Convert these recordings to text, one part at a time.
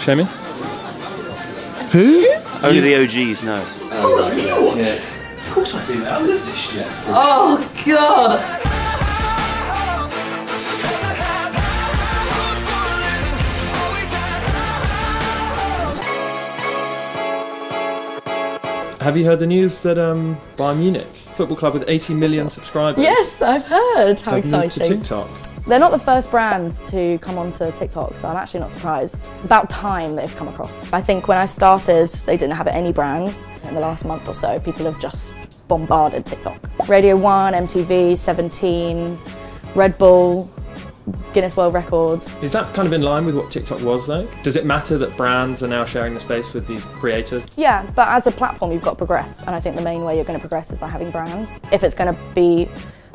Show me. Who? Only the OGs know. Oh, yeah. Of course I do that. I love this shit. Oh God! Have you heard the news that Bayern Munich, football club with 80 million subscribers, Yes, I've heard. How have moved to exciting! TikTok? They're not the first brand to come onto TikTok, so I'm actually not surprised. It's about time they've come across. I think when I started, they didn't have any brands. In the last month or so, people have just bombarded TikTok. Radio 1, MTV, 17, Red Bull, Guinness World Records. Is that kind of in line with what TikTok was though? Does it matter that brands are now sharing the space with these creators? Yeah, but as a platform, you've got to progress, and I think the main way you're going to progress is by having brands. If it's going to be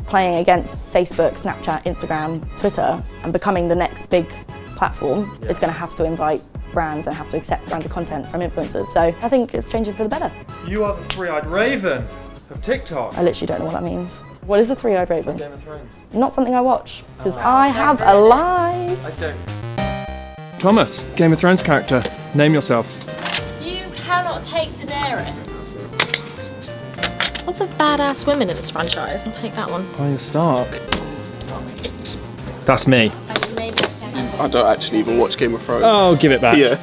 playing against Facebook, Snapchat, Instagram, Twitter, and becoming the next big platform, it's going to have to invite brands and have to accept branded content from influencers. So I think it's changing for the better. You are the three-eyed raven of TikTok. I literally don't know what that means. What is the three-eyed raven? Game of Thrones. Not something I watch, because I have a life. I don't. Thomas, Game of Thrones character, name yourself. You cannot take Daenerys. Lots of badass women in this franchise. I'll take that one. Arya Stark. That's me. I don't actually even watch Game of Thrones. Oh, give it back. Yeah.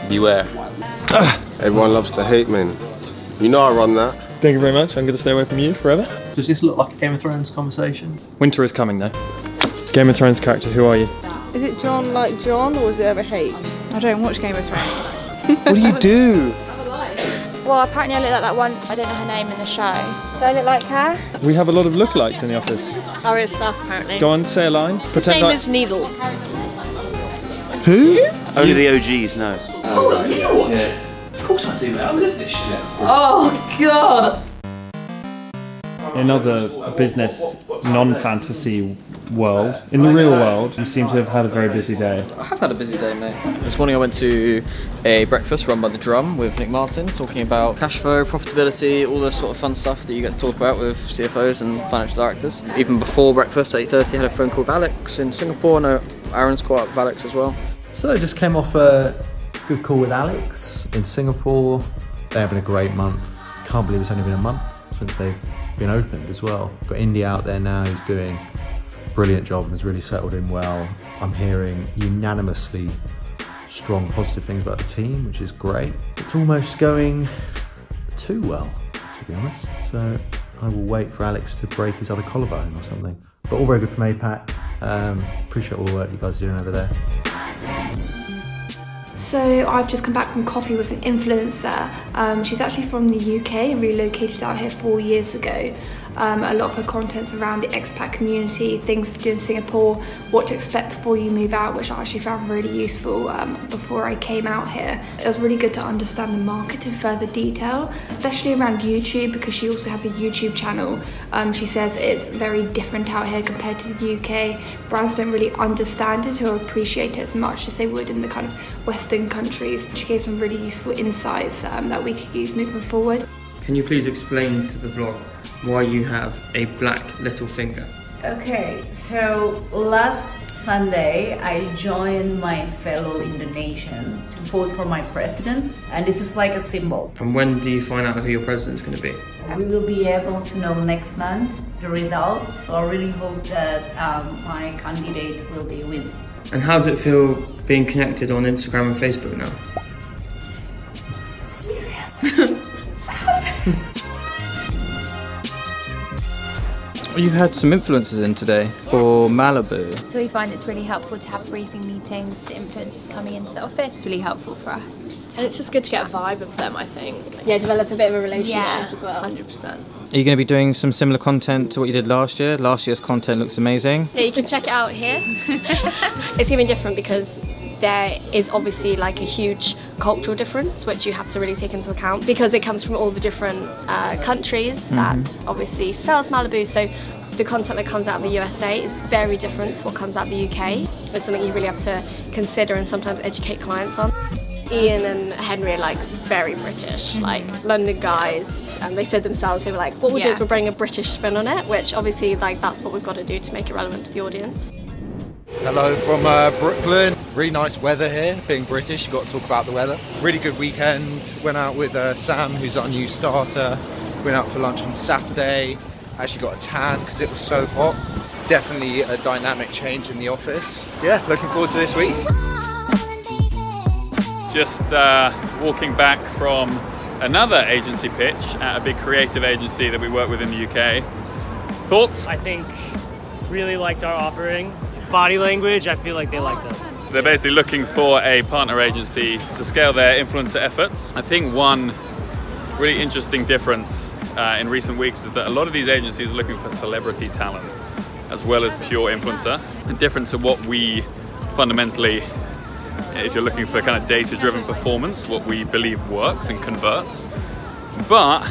Beware. Everyone loves to hate, man. You know I run that. Thank you very much. I'm going to stay away from you forever. Does this look like a Game of Thrones conversation? Winter is coming though. Game of Thrones character, who are you? Is it John like John, or is it ever H? I don't watch Game of Thrones. What do you do? Well, apparently I look like that one, I don't know her name in the show. Do I look like her? We have a lot of lookalikes in the office. Arya Stark, apparently. Go on, say a line. His name is Needle. Who? Only the OGs know. Oh, you know what? Yeah. Of course I do that. I love this shit. Oh God! In other business, non-fantasy world, in the real world, you seem to have had a very busy day. I have had a busy day, mate. This morning I went to a breakfast run by The Drum with Nick Martin, talking about cash flow, profitability, all the sort of fun stuff that you get to talk about with CFOs and financial directors. Even before breakfast, 8:30, I had a phone call with Alex in Singapore. I know Aaron's caught up with Alex as well. So I just came off a good call with Alex in Singapore. They're having a great month. Can't believe it's only been a month since they've been opened as well. Got Indy out there now, he's doing a brilliant job and has really settled in well. I'm hearing unanimously strong positive things about the team, which is great. It's almost going too well, to be honest. So I will wait for Alex to break his other collarbone or something. But all very good from APAC. Appreciate all the work you guys are doing over there. So I've just come back from coffee with an influencer. She's actually from the UK and relocated out here 4 years ago. A lot of her content's around the expat community, things to do in Singapore, what to expect before you move out, which I actually found really useful before I came out here. It was really good to understand the market in further detail, especially around YouTube, because she also has a YouTube channel. She says it's very different out here compared to the UK. Brands don't really understand it or appreciate it as much as they would in the kind of Western countries. She gave some really useful insights that we could use moving forward. Can you please explain to the vlog why you have a black little finger? Okay, so last Sunday I joined my fellow Indonesian to vote for my president, and this is like a symbol. And when do you find out who your president is going to be? We will be able to know next month the result, so I really hope that my candidate will be winning. And how does it feel being connected on Instagram and Facebook now? Serious? You've had some influencers in today for Malibu. So we find it's really helpful to have briefing meetings with the influencers coming into the office. It's really helpful for us. And it's just good to get a vibe of them, I think. Yeah, develop a bit of a relationship as well. 100%. Are you going to be doing some similar content to what you did last year? Last year's content looks amazing. Yeah, you can check it out here. It's even different because there is obviously like a huge cultural difference which you have to really take into account because it comes from all the different countries that obviously sells Malibu, so the content that comes out of the USA is very different to what comes out of the UK. It's something you really have to consider and sometimes educate clients on. Ian and Henry are like very British, like London guys, and they said themselves, they were like, what we'll do is we'll bring a British spin on it, which obviously like that's what we've got to do to make it relevant to the audience. Hello from Brooklyn. Really nice weather here. Being British, you've got to talk about the weather. Really good weekend. Went out with Sam, who's our new starter. Went out for lunch on Saturday. Actually got a tan because it was so hot. Definitely a dynamic change in the office. Yeah, looking forward to this week. Just walking back from another agency pitch at a big creative agency that we work with in the UK. Thoughts? I think really liked our offering. Body language, I feel like they liked us. So they're basically looking for a partner agency to scale their influencer efforts. I think one really interesting difference in recent weeks is that a lot of these agencies are looking for celebrity talent as well as pure influencer. And different to what we fundamentally, if you're looking for kind of data-driven performance, what we believe works and converts. But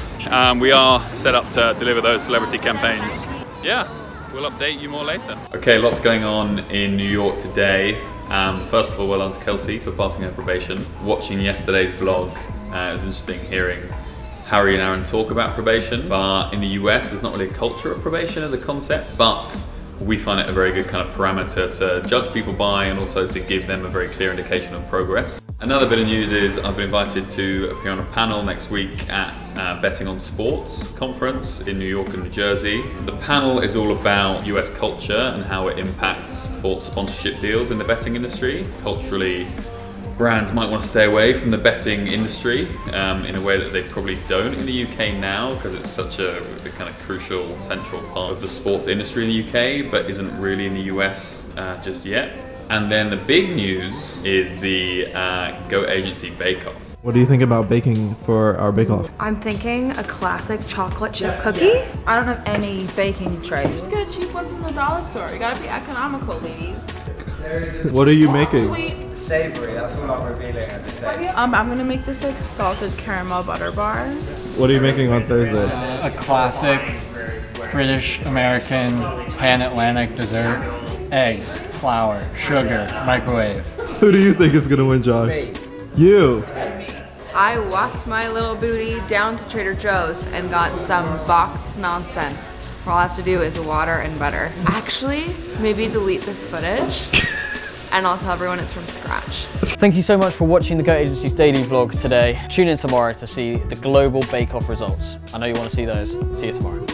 we are set up to deliver those celebrity campaigns. Yeah, we'll update you more later. Okay, lots going on in New York today. First of all, well done to Kelsey for passing her probation. Watching yesterday's vlog, it was interesting hearing Harry and Aaron talk about probation. But in the US, there's not really a culture of probation as a concept, but we find it a very good kind of parameter to judge people by and also to give them a very clear indication of progress. Another bit of news is I've been invited to appear on a panel next week at Betting on Sports conference in New York and New Jersey. The panel is all about US culture and how it impacts sports sponsorship deals in the betting industry. Culturally, brands might want to stay away from the betting industry in a way that they probably don't in the UK now, because it's such a kind of crucial, central part of the sports industry in the UK, but isn't really in the US just yet. And then the big news is the Goat Agency Bake Off. What do you think about baking for our Bake Off? I'm thinking a classic chocolate chip cookie. I don't have any baking trays. Just get a cheap one from the dollar store. You gotta be economical, ladies. What are you making? Sweet. Savory, that's all I'm revealing at this stage. I'm gonna make this like salted caramel butter bar. What are you making on Thursday? A classic British American pan-Atlantic dessert. Eggs, flour, sugar, microwave. Who do you think is gonna win, Josh? You. I walked my little booty down to Trader Joe's and got some boxed nonsense. All I have to do is water and butter. Actually, maybe delete this footage and I'll tell everyone it's from scratch. Thank you so much for watching the Goat Agency's daily vlog today. Tune in tomorrow to see the global bake-off results. I know you want to see those. See you tomorrow.